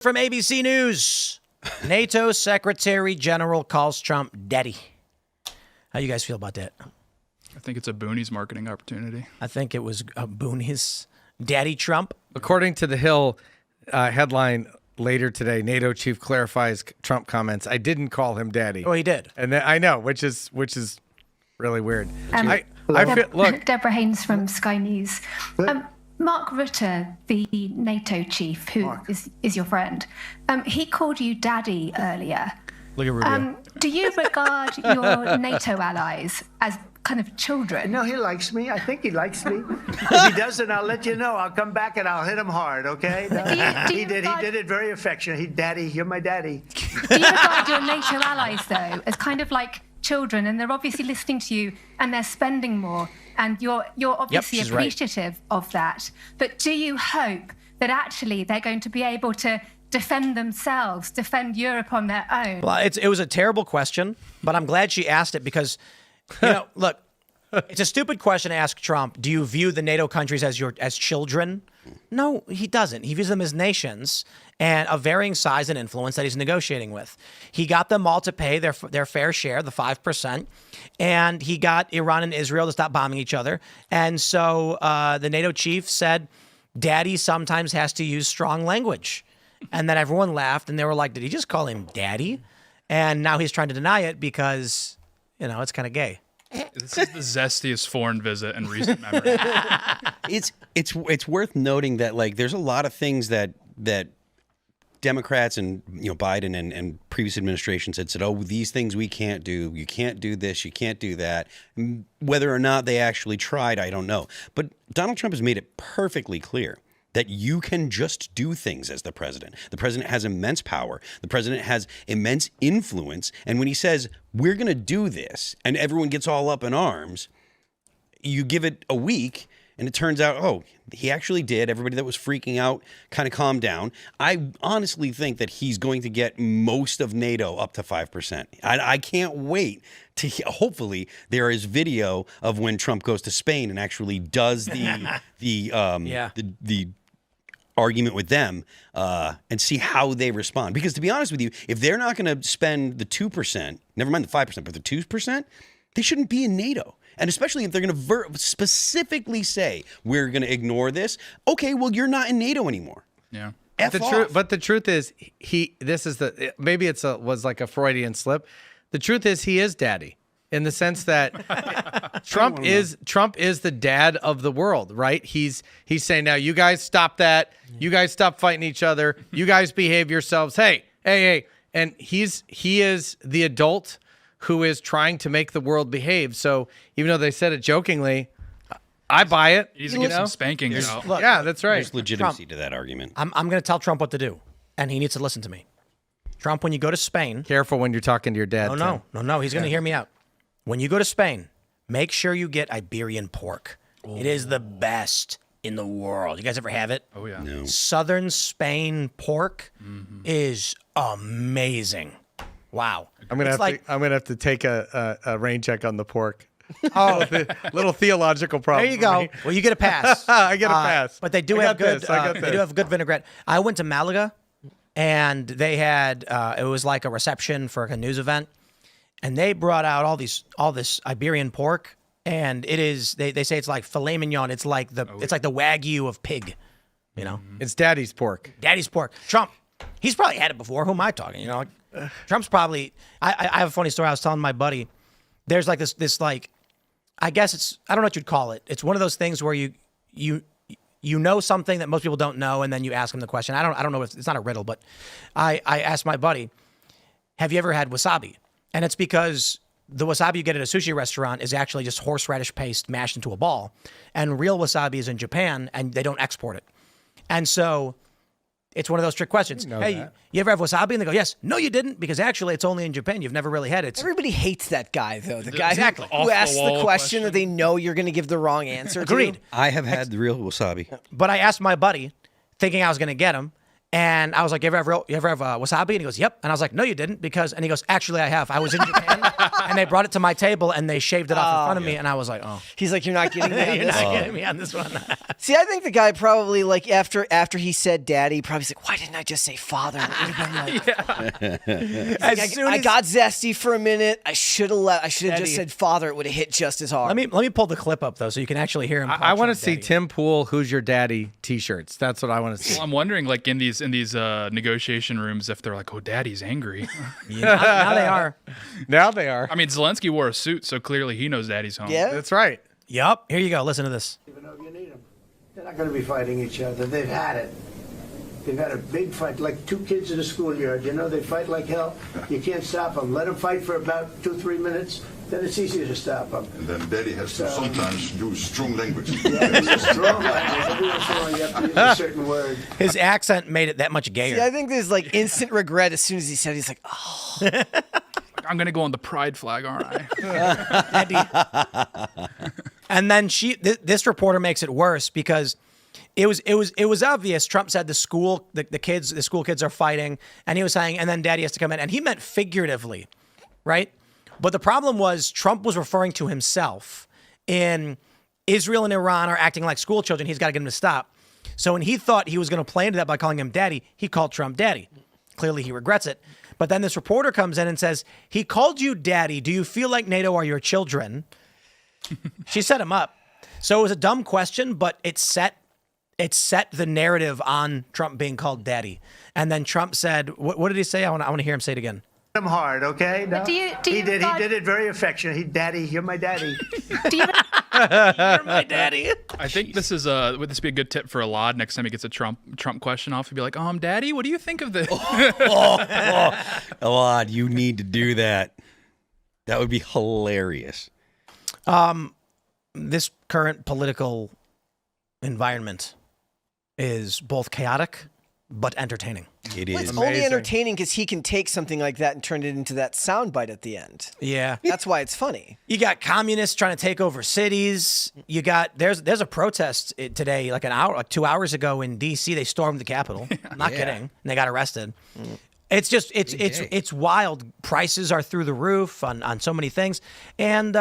From ABC News, NATO Secretary General calls Trump daddy. How you guys feel about that? I think it's a boonies marketing opportunity. I think it was a boonies. Daddy Trump. According to the Hill headline later today, NATO chief clarifies Trump comments. I didn't call him daddy. Oh, he did. And I know, which is really weird. I feel, look, Deborah Haynes from Sky News. Mark Rutte, the NATO chief, who is your friend, he called you daddy earlier. Look at Rubio. Do you regard your NATO allies as kind of children? No, he likes me. I think he likes me. If he doesn't, I'll let you know. I'll come back and I'll hit him hard, okay? He did it very affectionate. Daddy, you're my daddy. Do you regard your NATO allies, though, as kind of like children, and they're obviously listening to you and they're spending more, and you're obviously appreciative of that. But do you hope that actually they're going to be able to defend themselves, defend Europe on their own? Well, it was a terrible question, but I'm glad she asked it because, look, it's a stupid question to ask Trump. Do you view the NATO countries as children? No, he doesn't. He views them as nations and of varying size and influence that he's negotiating with. He got them all to pay their fair share, the 5%, and he got Iran and Israel to stop bombing each other. And so the NATO chief said, daddy sometimes has to use strong language. And then everyone laughed, and they were like, did he just call him daddy? And now he's trying to deny it because, it's kind of gay. This is the zestiest foreign visit in recent memory. It's worth noting that there's a lot of things that Democrats and Biden and previous administrations had said, oh, these things we can't do. You can't do this. You can't do that. Whether or not they actually tried, I don't know. But Donald Trump has made it perfectly clear that you can just do things as the president. The president has immense power. The president has immense influence. And when he says, we're going to do this, and everyone gets all up in arms, you give it a week, and it turns out, oh, he actually did. Everybody that was freaking out kind of calmed down. I honestly think that he's going to get most of NATO up to 5%. I can't wait to hopefully there is video of when Trump goes to Spain and actually does the argument with them and see how they respond. Because to be honest with you, if they're not going to spend the 2%, never mind the 5%, but the 2%, they shouldn't be in NATO. And especially if they're going to specifically say, we're going to ignore this. Okay, well, you're not in NATO anymore. Yeah. But the truth is, maybe was like a Freudian slip. The truth is, he is daddy in the sense that Trump is the dad of the world, right? He's saying, now you guys stop that. You guys stop fighting each other. You guys behave yourselves. Hey. And he is the adult who is trying to make the world behave. So even though they said it jokingly, I buy it. He's going to get some spanking. Look, yeah, that's right. There's legitimacy to that argument. I'm going to tell Trump what to do, and he needs to listen to me. Trump, when you go to Spain... Careful when you're talking to your dad. No. He's going to hear me out. When you go to Spain, make sure you get Iberian pork. Oh. It is the best in the world. You guys ever have it? Oh, yeah. No. Southern Spain pork is amazing. Wow. I'm gonna have to take a rain check on the pork. Oh, little theological problem. There you go. Well, you get a pass. I get a pass. But they do have good. They do have good vinaigrette. I went to Malaga, and they had it was like a reception for a news event, and they brought out all this Iberian pork, and it is they say it's like filet mignon. It's like the Wagyu of pig. It's daddy's pork. Daddy's pork. Trump, he's probably had it before. Who am I talking? Trump's probably. I have a funny story. I was telling my buddy. There's like this like, I guess I don't know what you'd call it. It's one of those things where you know something that most people don't know, and then you ask them the question. I don't know if it's not a riddle, but I asked my buddy, have you ever had wasabi? And it's because the wasabi you get at a sushi restaurant is actually just horseradish paste mashed into a ball, and real wasabi is in Japan, and they don't export it. And so it's one of those trick questions. Hey, you ever have wasabi? And they go, yes. No, you didn't, because actually it's only in Japan. You've never really had it. Everybody hates that guy, though. The guy who asks the question that they know you're going to give the wrong answer to. Agreed. I have had the real wasabi. But I asked my buddy, thinking I was going to get him, And I was like, you ever have wasabi? And he goes, yep. And I was like, no, you didn't, because, and he goes, actually, I have. I was in Japan, and they brought it to my table, and they shaved it off in front of me, and I was like, oh. He's like, you're not getting me on You're this not one. getting me on this one. See, I think the guy probably, like, after he said daddy, probably's like, why didn't I just say father? It would have been like, I got zesty for a minute. I should have just said father. It would have hit just as hard. Let me pull the clip up, though, so you can actually hear him. I want to see Tim Pool, Who's Your Daddy t-shirts. That's what I want to see. Well, I'm wondering, like, in these negotiation rooms, if they're like, oh, daddy's angry. Now they are. Now they are. I mean, Zelensky wore a suit, so clearly he knows daddy's home. Yeah. That's right. Yup. Here you go. Listen to this. Even though you need them. They're not going to be fighting each other. They've had it. They've had a big fight, like two kids in a schoolyard. You know, they fight like hell. You can't stop them. Let them fight for about 2-3 minutes. Then it's easier to stop them. And then daddy has to sometimes use strong language. Yeah, it's a strong language. Every once in a while you have to use a certain word. His accent made it that much gayer. See, I think there's like instant regret as soon as he said. He's like, oh. I'm gonna go on the pride flag, aren't I? And then this reporter makes it worse because it was obvious. Trump said the school kids are fighting, and he was saying, and then daddy has to come in, and he meant figuratively, right? But the problem was Trump was referring to himself. In Israel and Iran are acting like school children. He's got to get him to stop. So when he thought he was going to play into that by calling him daddy, he called Trump daddy. Clearly he regrets it. But then this reporter comes in and says, he called you daddy. Do you feel like NATO are your children? She set him up. So it was a dumb question, but it set the narrative on Trump being called daddy. And then Trump said, what did he say? I want to hear him say it again. Him hard, okay? No? He did it very affectionate. Daddy, you're my daddy. You're my daddy. I think this is would this be a good tip for Alad next time he gets a Trump question off? He'd be like, daddy, what do you think of this? Alad, you need to do that. That would be hilarious. This current political environment is both chaotic but entertaining. It Well, is. it's only entertaining because he can take something like that and turn it into that soundbite at the end. Yeah. That's why it's funny. You got communists trying to take over cities. You got there's a protest today, like 2 hours ago in D.C. They stormed the Capitol. I'm not kidding. And they got arrested. It's just it's wild. Prices are through the roof on so many things, and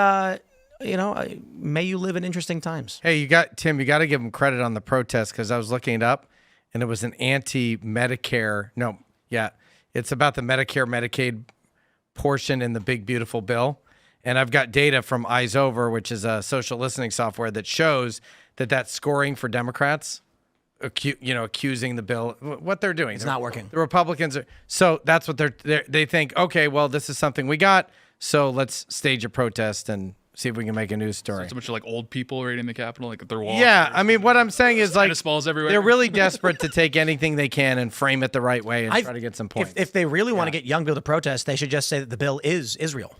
may you live in interesting times. Hey, you got to give him credit on the protest because I was looking it up, and it was an anti-Medicare. No, yeah, it's about the Medicare-Medicaid portion in the big beautiful bill, and I've got data from Eyes Over, which is a social listening software that shows that scoring for Democrats, accusing the bill, what they're doing. It's not working. The Republicans are so that's what they think. Okay, well, this is something we got, so let's stage a protest and see if we can make a news story. It's a bunch of like old people raiding the Capitol, like their walls. Yeah, I mean, what I'm saying is like tennis balls everywhere. They're really desperate to take anything they can and frame it the right way and try to get some points. If they really want to get young people to protest, they should just say that the bill is Israel.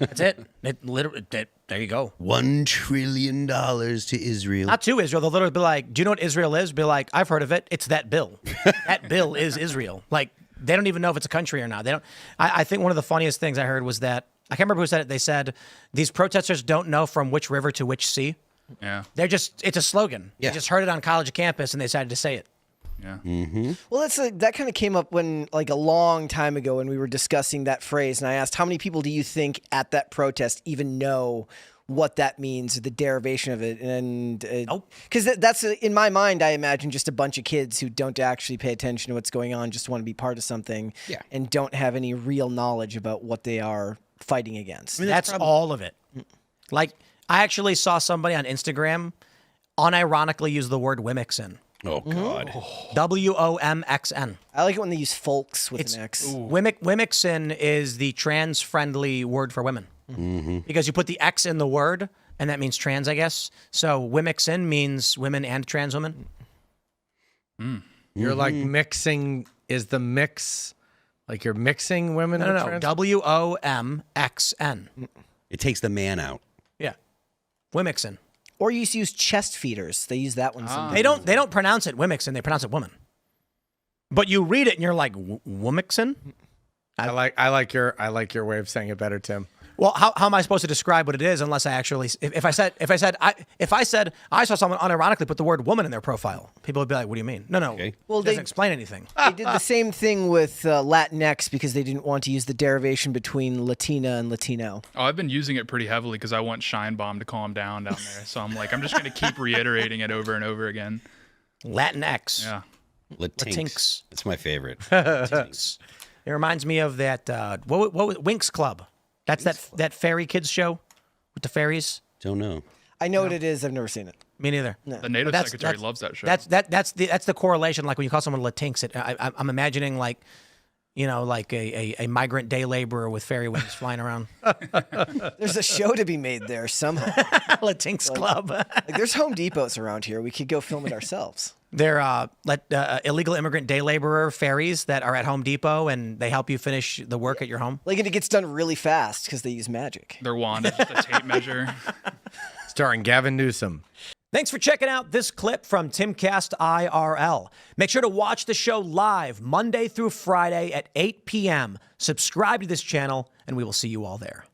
That's it. There you go. $1 trillion to Israel. Not to Israel. They'll literally be like, do you know what Israel is? Be like, I've heard of it. It's that bill. That bill is Israel. Like, they don't even know if it's a country or not. They don't. I think one of the funniest things I heard was that, I can't remember who said it. They said, these protesters don't know from which river to which sea. Yeah. It's a slogan. Yeah. They just heard it on college campus and they decided to say it. Yeah. Mm-hmm. Well, that kind of came up when, like, a long time ago when we were discussing that phrase, and I asked, how many people do you think at that protest even know what that means, the derivation of it? And because that's in my mind, I imagine just a bunch of kids who don't actually pay attention to what's going on, just want to be part of something, and don't have any real knowledge about what they are fighting against. I mean, that's all of it. Like, I actually saw somebody on Instagram unironically use the word Wimixin. Oh, God. Womxn. I like it when they use folks with an X. Wimixin is the trans-friendly word for women. Mm-hmm. Because you put the X in the word, and that means trans, I guess. So Wimixin means women and trans women. You're like mixing, is the mix, like you're mixing women and trans? Womxn. It takes the man out. Yeah. Wimixin. Or you used to use chest feeders. They use that one sometimes. They don't pronounce it Wimixin, they pronounce it woman. But you read it and you're like, Womixin? I like your way of saying it better, Tim. Well, how am I supposed to describe what it is unless I actually if I said I saw someone unironically put the word woman in their profile, people would be like, "What do you mean?" No. Okay. Well, It doesn't explain anything. They did the same thing with Latinx because they didn't want to use the derivation between Latina and Latino. Oh, I've been using it pretty heavily because I want Shine Bomb to calm down there. So I'm like, I'm just going to keep reiterating it over and over again. Latinx. Yeah. Latinx. It's my favorite. Latinx. It reminds me of that what Winx Club. That's that fairy kids show with the fairies. Don't know. I know what it is. I've never seen it. Me neither. The NATO secretary loves that show. That's the correlation. Like when you call someone Latinx, I'm imagining like, like a migrant day laborer with fairy wings flying around. There's a show to be made there somehow. Latinx Club. Like, there's Home Depots around here. We could go film it ourselves. They're illegal immigrant day laborer fairies that are at Home Depot, and they help you finish the work at your home. Like, and it gets done really fast because they use magic. Their wand is just a tape measure. Starring Gavin Newsom. Thanks for checking out this clip from Timcast IRL. Make sure to watch the show live Monday through Friday at 8 p.m. Subscribe to this channel, and we will see you all there.